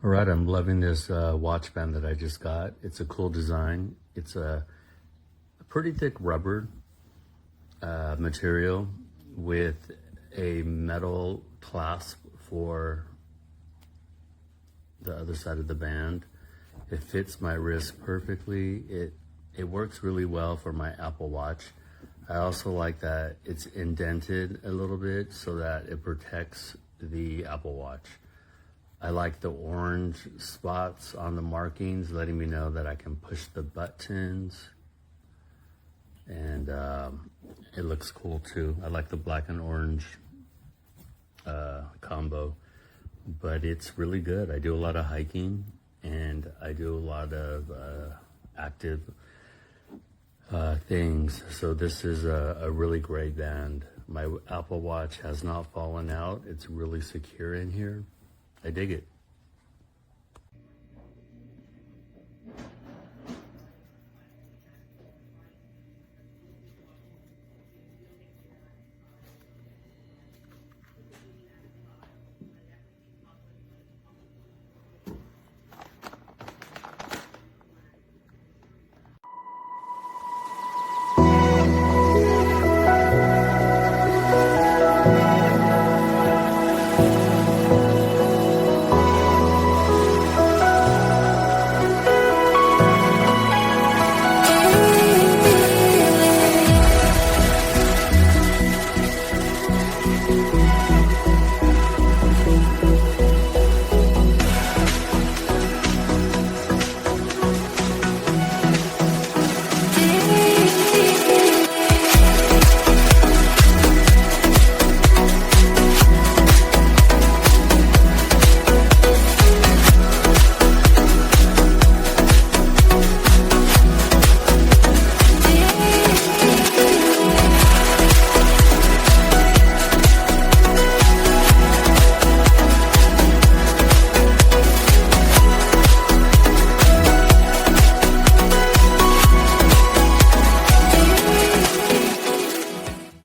All right, I'm loving this watch band that I just got. It's a cool design. It's a pretty thick rubber material with a metal clasp for the other side of the band. It fits my wrist perfectly. It works really well for my Apple Watch. I also like that it's indented a little bit so that it protects the Apple Watch. I like the orange spots on the markings, letting me know that I can push the buttons. And it looks cool too. I like the black and orange combo, but it's really good. I do a lot of hiking and I do a lot of active things. So this is a really great band. My Apple Watch has not fallen out. It's really secure in here. I dig it.